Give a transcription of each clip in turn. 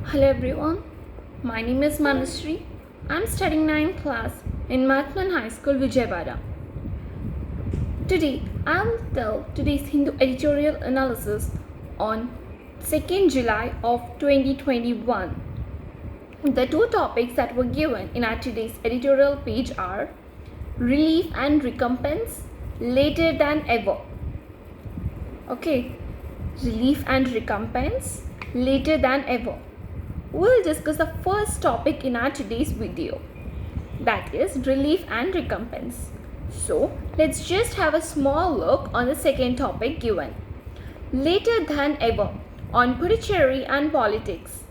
Hello everyone, my name is Manushree. I'm studying 9th class in Mahatman High School, Vijayawada. Today, I'll tell today's Hindu editorial analysis on 2nd July of 2021. The two topics that were given in our today's editorial page are relief and recompense later than ever. Okay, relief and recompense later than ever. We'll discuss the first topic in our today's video, that is relief and recompense. So let's just have a small look on the second topic given, later than ever, on Puducherry and politics.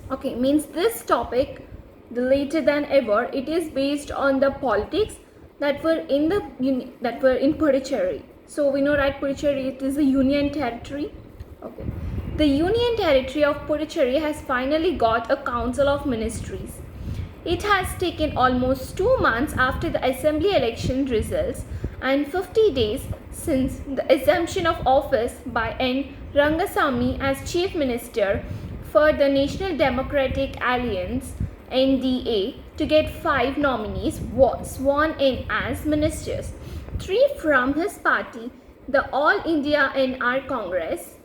Okay, means this topic, the later than ever, it is based on the politics that were in Puducherry. So we know, right, Puducherry, it is a union territory. Okay. The Union Territory of Puducherry has finally got a Council of Ministries. It has taken almost 2 months after the Assembly election results and 50 days since the assumption of office by N. Rangasamy as Chief Minister for the National Democratic Alliance (NDA) to get 5 nominees sworn in as ministers, 3 from his party, the All India NR Congress,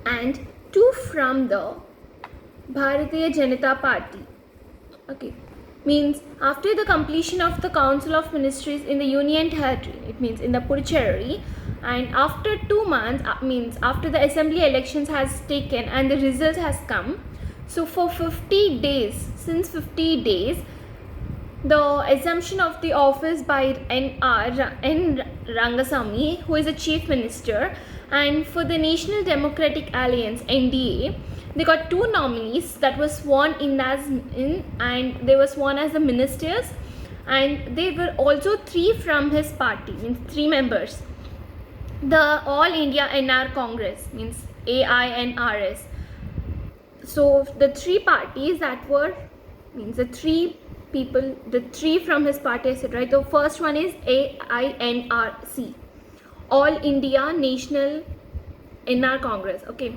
and 2 from the Bharatiya Janata Party. Okay, means after the completion of the Council of Ministries in the Union Territory, it means in the Puducherry, and after 2 months, means after the assembly elections has taken and the results has come, so for 50 days, since 50 days, the assumption of the office by N. Rangasamy, who is a chief minister, and for the National Democratic Alliance (NDA), they got 2 nominees that were sworn in and they were sworn as the ministers, and they were also 3 from his party, means 3 members. The All India NR Congress, means AINRS. So the 3 parties that were, means the 3 people, the 3 from his party, etc. The first one is AINRC, All India National NR Congress. Okay,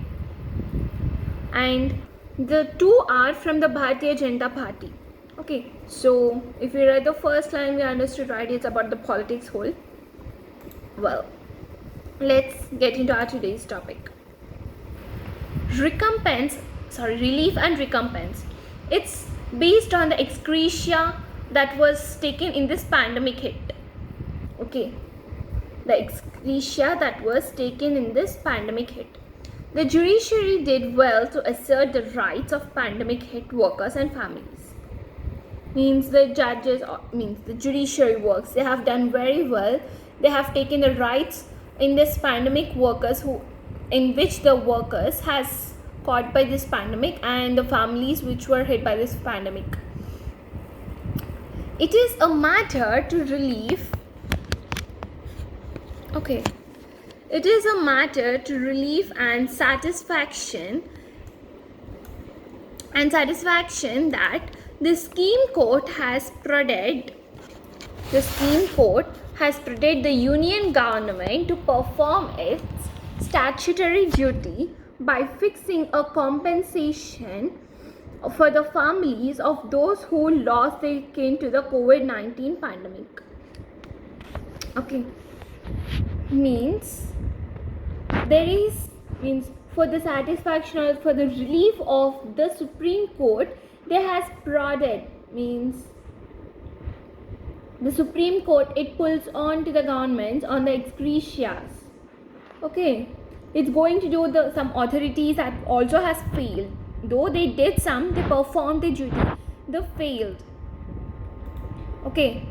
and the 2 are from the Bharatiya Janata Party. Okay, so if we read the first line, we understood, right, it's about the politics whole. Well, let's get into our today's topic. Relief and recompense. It's based on the ex gratia that was taken in this pandemic hit. Okay, the ex gratia that was taken in this pandemic hit. The judiciary did well to assert the rights of pandemic hit workers and families. Means the judges, means the judiciary works, they have done very well. They have taken the rights in this pandemic workers in which the workers has caught by this pandemic and the families which were hit by this pandemic. It is a matter to relieve. Okay, it is a matter to relief and satisfaction that the scheme court has prodded the union government to perform its statutory duty by fixing a compensation for the families of those who lost their kin to the COVID-19 pandemic. Okay, means for the satisfaction or for the relief of the Supreme Court, they has prodded, means the Supreme Court, it pulls on to the governments on the ex gratias. Okay, it's going to do some authorities that also has failed. Though they did some, they performed the duty, they failed. Okay,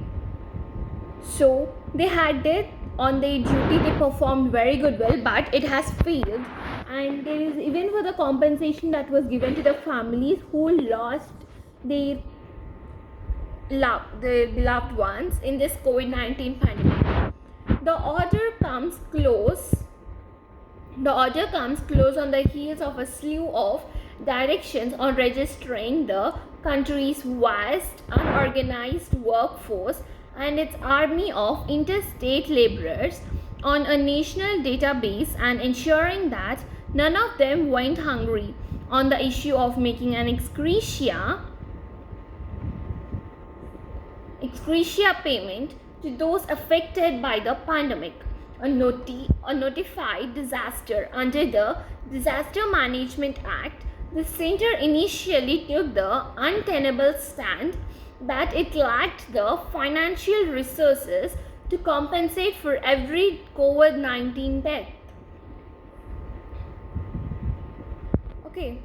so they had it on their duty, they performed very good well, but it has failed. And there is even for the compensation that was given to the families who lost their beloved ones in this COVID-19 pandemic. The order comes close on the heels of a slew of directions on registering the country's vast unorganized workforce and its army of interstate laborers on a national database and ensuring that none of them went hungry on the issue of making an ex gratia payment to those affected by the pandemic. A notified disaster under the Disaster Management Act, the center initially took the untenable stand that it lacked the financial resources to compensate for every COVID-19 death. Okay,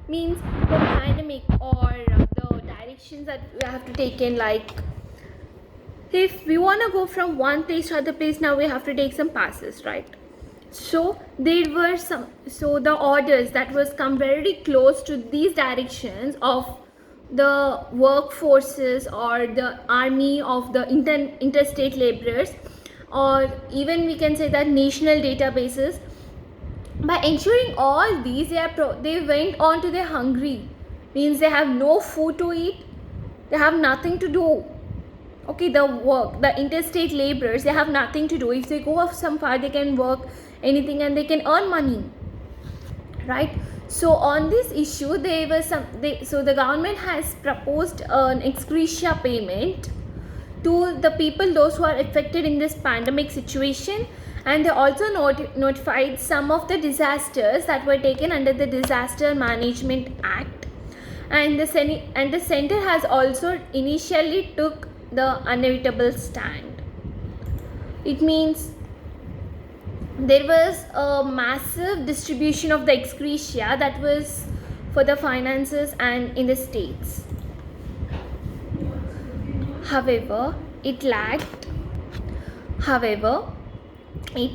means the pandemic or the directions that we have to take in, like if we want to go from one place to other place, now we have to take some passes, right? So there were the orders that was come very close to these directions of the workforces or the army of the interstate laborers, or even we can say that national databases. By ensuring all these, they went on to their hungry, means they have no food to eat, they have nothing to do. Okay, the interstate laborers, they have nothing to do. If they go off some far, they can work anything and they can earn money, right? So on this issue, so the government has proposed an ex gratia payment to the people, those who are affected in this pandemic situation, and they also notified some of the disasters that were taken under the Disaster Management Act, and the center has also initially took the inevitable stand. It means there was a massive distribution of the ex gratia that was for the finances and in the states. However, it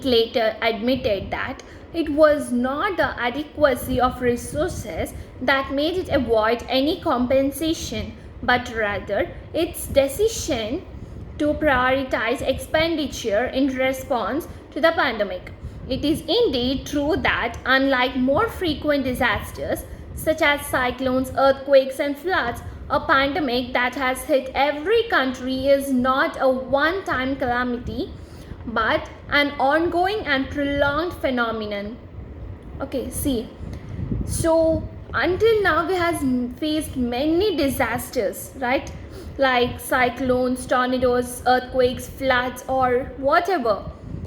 later admitted that it was not the adequacy of resources that made it avoid any compensation, but rather its decision to prioritize expenditure in response to the pandemic. It is indeed true that unlike more frequent disasters such as cyclones, earthquakes and floods, a pandemic that has hit every country is not a one-time calamity but an ongoing and prolonged phenomenon. Okay, see, so until now we have faced many disasters, right? Like cyclones, tornadoes, earthquakes, floods or whatever,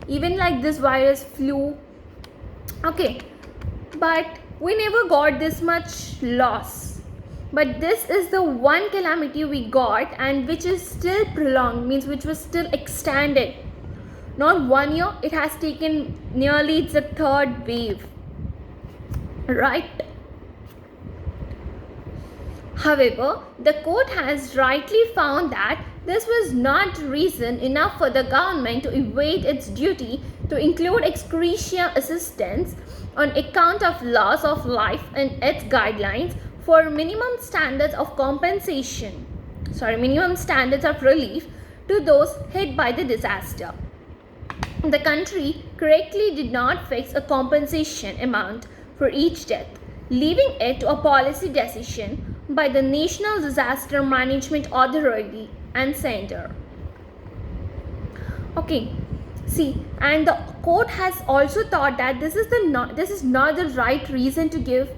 even like this virus flu. Okay, but we never got this much loss, but this is the one calamity we got, and which is still prolonged, means which was still extended. Not 1 year, it has taken nearly, it's the third wave, right? However, the court has rightly found that this was not reason enough for the government to evade its duty to include ex gratia assistance on account of loss of life in its guidelines for minimum standards of relief to those hit by the disaster. The country correctly did not fix a compensation amount for each death, leaving it to a policy decision by the National Disaster Management Authority and Center. Okay, see, and the court has also thought that this is not the right reason to give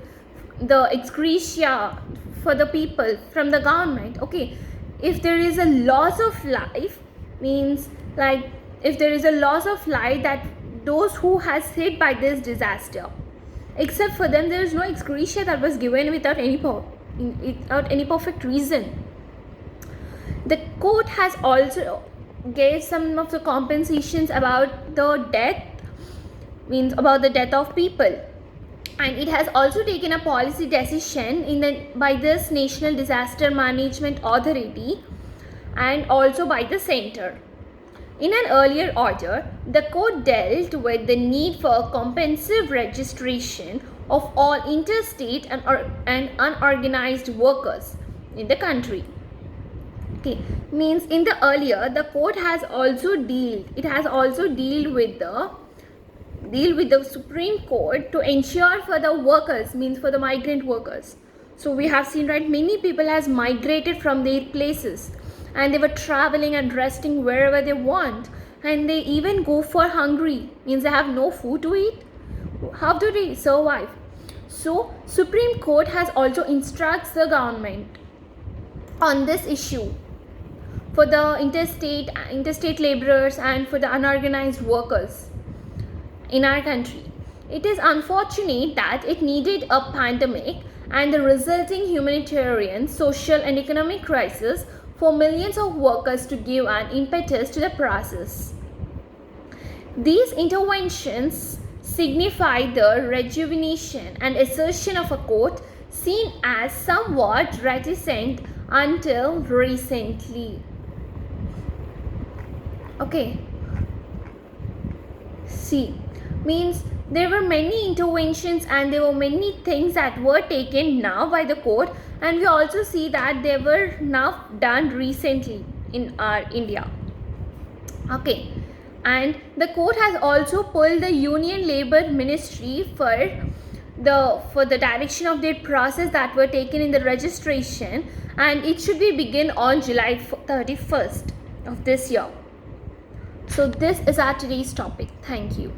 the ex gratia for the people from the government. Okay, if there is a loss of life, means like if there is a loss of life that those who has hit by this disaster, except for them there is no ex gratia that was given without any perfect reason. The court has also gave some of the compensations about the death, means about the death of people, and it has also taken a policy decision by this National Disaster Management Authority and also by the center. In an earlier order, the court dealt with the need for comprehensive registration of all interstate and unorganized workers in the country. Okay, means in the earlier, the court has also deal with the Supreme Court to ensure for the workers, means for the migrant workers. So we have seen, right, many people has migrated from their places and they were traveling and resting wherever they want, and they even go for hungry, means they have no food to eat. How do they survive? So Supreme Court has also instructs the government on this issue for the interstate laborers and for the unorganized workers in our country. It is unfortunate that it needed a pandemic and the resulting humanitarian, social and economic crisis for millions of workers to give an impetus to the process. These interventions signify the rejuvenation and assertion of a court seen as somewhat reticent until recently. Okay. See, means there were many interventions and there were many things that were taken now by the court, and we also see that they were now done recently in our India. Okay, and the court has also pulled the Union Labour Ministry for the direction of their process that were taken in the registration, and it should be begin on July 31st of this year. So this is our today's topic. Thank you.